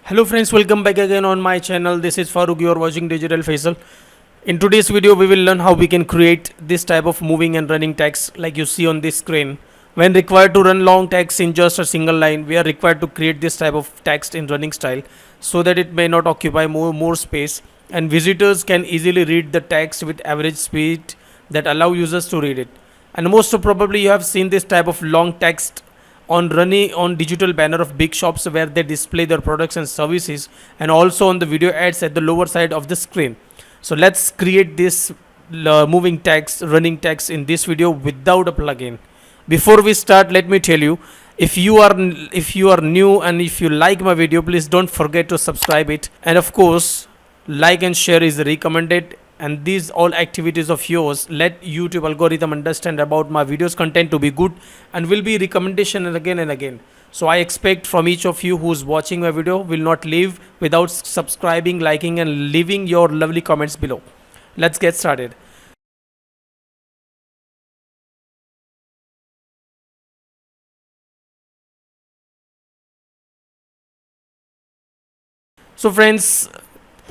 Hello friends, welcome back again on my channel. This is Farooq, you are watching Digital Faisal. In today's video, we will learn how we can create this type of moving and running text like you see on this screen. When required to run long text in just a single line, we are required to create this type of text in running style so that it may not occupy more space and visitors can easily read the text with average speed that allow users to read it. And most probably you have seen this type of long text on running on digital banner of big shops where they display their products and services, and also on the video ads at the lower side of the screen. So let's create this moving text, running text in this video without a plugin. Before we start, let me tell you, if you are new and if you like my video, please don't forget to subscribe it, and of course like and share is recommended. And these all activities of yours let YouTube algorithm understand about my videos content to be good and will be recommendation and again. So I expect from each of you who's watching my video will not leave without subscribing, liking and leaving your lovely comments below. Let's get started. So friends,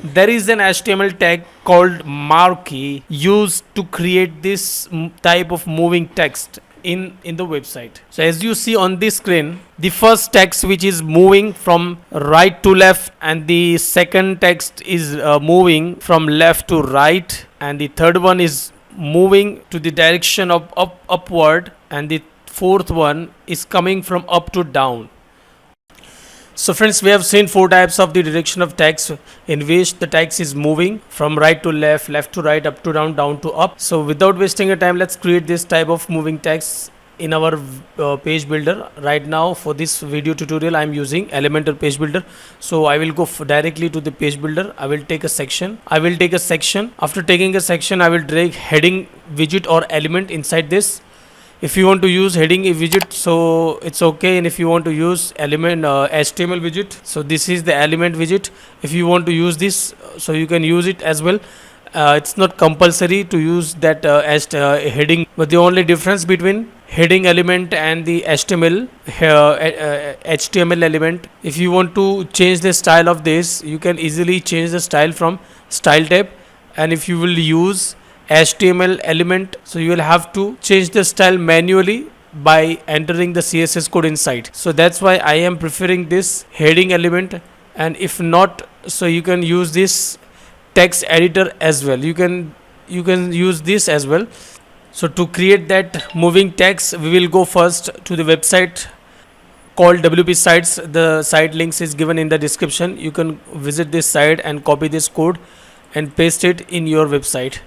there is an HTML tag called marquee used to create this type of moving text in the website. So as you see on this screen, the first text which is moving from right to left, and the second text is moving from left to right, and the third one is moving to the direction of upward, and the fourth one is coming from up to down. So friends, we have seen four types of the direction of text in which the text is moving from right to left, left to right, up to down, down to up. So without wasting your time, let's create this type of moving text in our page builder. Right now for this video tutorial I am using Elementor page builder. So I will go directly to the page builder. I will take a section. After taking a section, I will drag heading widget or element inside this. If you want to use heading widget, so it's okay, and if you want to use element HTML widget, so this is the element widget. If you want to use this, so you can use it as well. It's not compulsory to use that as heading, but the only difference between heading element and the HTML element, if you want to change the style of this, you can easily change the style from style tab. And if you will use HTML element, so you will have to change the style manually by entering the CSS code inside. So that's why I am preferring this heading element, and if not, so you can use this text editor as well. You can use this as well. So to create that moving text, we will go first to the website called WP Sites. The site links is given in the description. You can visit this site and copy this code and paste it in your website.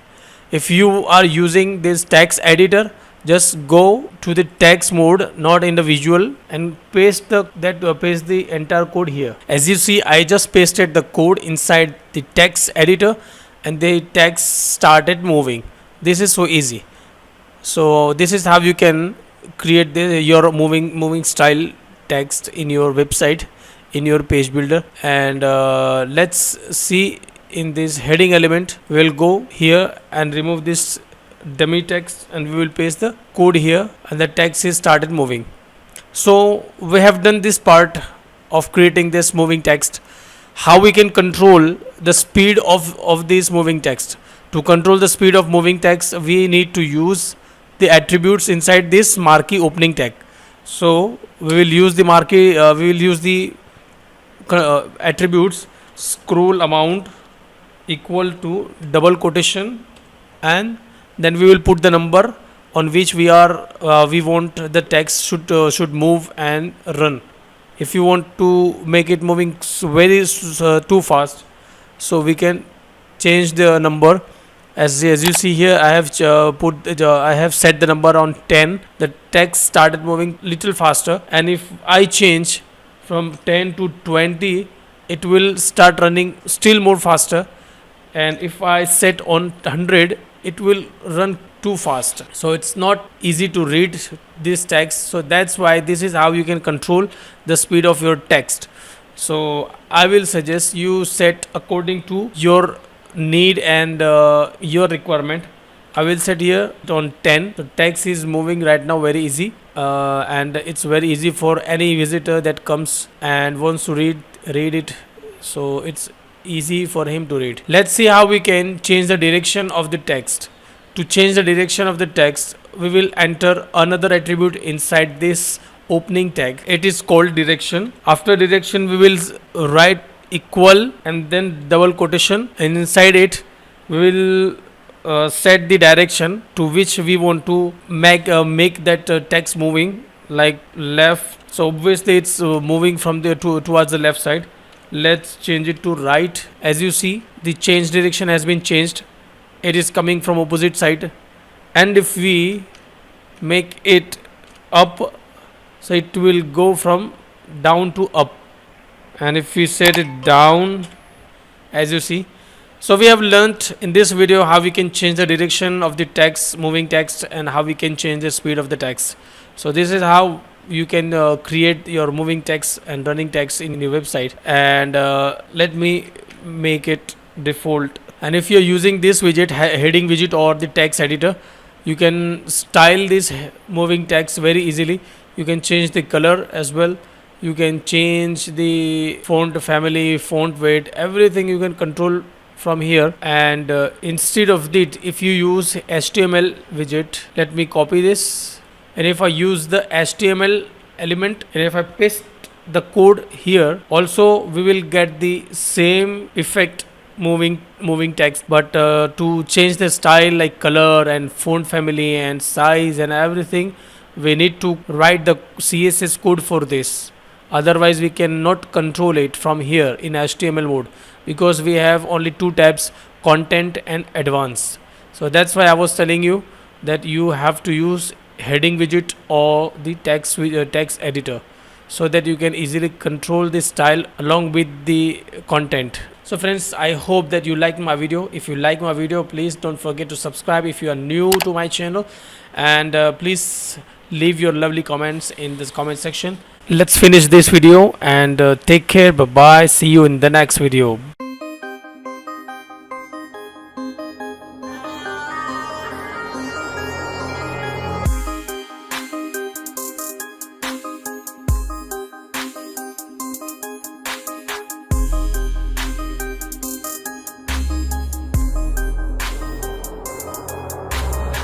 If you are using this text editor, just go to the text mode, not in the visual, and paste the entire code here. As you see, I just pasted the code inside the text editor and the text started moving. This is so easy. So this is how you can create your moving style text in your website, in your page builder. And let's see. In this heading element, we will go here and remove this dummy text, and we will paste the code here, and the text is started moving. So we have done this part of creating this moving text. How we can control the speed of this moving text? To control the speed of moving text, we need to use the attributes inside this marquee opening tag. So we will use the marquee, we will use the attributes scroll amount equal to double quotation, and then we will put the number on which we want the text should move and run. If you want to make it moving very too fast, so we can change the number. As you see here, I have I have set the number on 10. The text started moving little faster, and if I change from 10 to 20, it will start running still more faster. And if I set on 100, it will run too fast. So it's not easy to read this text. So that's why this is how you can control the speed of your text. So I will suggest you set according to your need and your requirement. I will set here on 10. The text is moving right now very easy, and it's very easy for any visitor that comes and wants to read it so it's easy for him to read. Let's see how we can change the direction of the text. To change the direction of the text, we will enter another attribute inside this opening tag. It is called direction. After direction, we will write equal and then double quotation, and inside it we will set the direction to which we want to make that text moving, like left. So obviously it's moving from there towards the left side. Let's change it to right. As you see, the change direction has been changed. It is coming from opposite side. And if we make it up, so it will go from down to up. And if we set it down, as you see, so we have learnt in this video how we can change the direction of the text, moving text, and how we can change the speed of the text. So this is how you can create your moving text and running text in your website. And let me make it default. And if you're using this widget, heading widget or the text editor, you can style this moving text very easily. You can change the color as well. You can change the font family, font weight, everything you can control from here. And instead of that, if you use HTML widget, let me copy this, and if I use the HTML element and if I paste the code here, also we will get the same effect, moving text. But to change the style like color and font family and size and everything, we need to write the CSS code for this. Otherwise we cannot control it from here in HTML mode, because we have only two tabs, content and advanced. So that's why I was telling you that you have to use heading widget or the text editor, so that you can easily control the style along with the content. So friends, I hope that you like my video. If you like my video, please don't forget to subscribe if you are new to my channel, and please leave your lovely comments in this comment section. Let's finish this video, and take care. Bye bye. See you in the next video.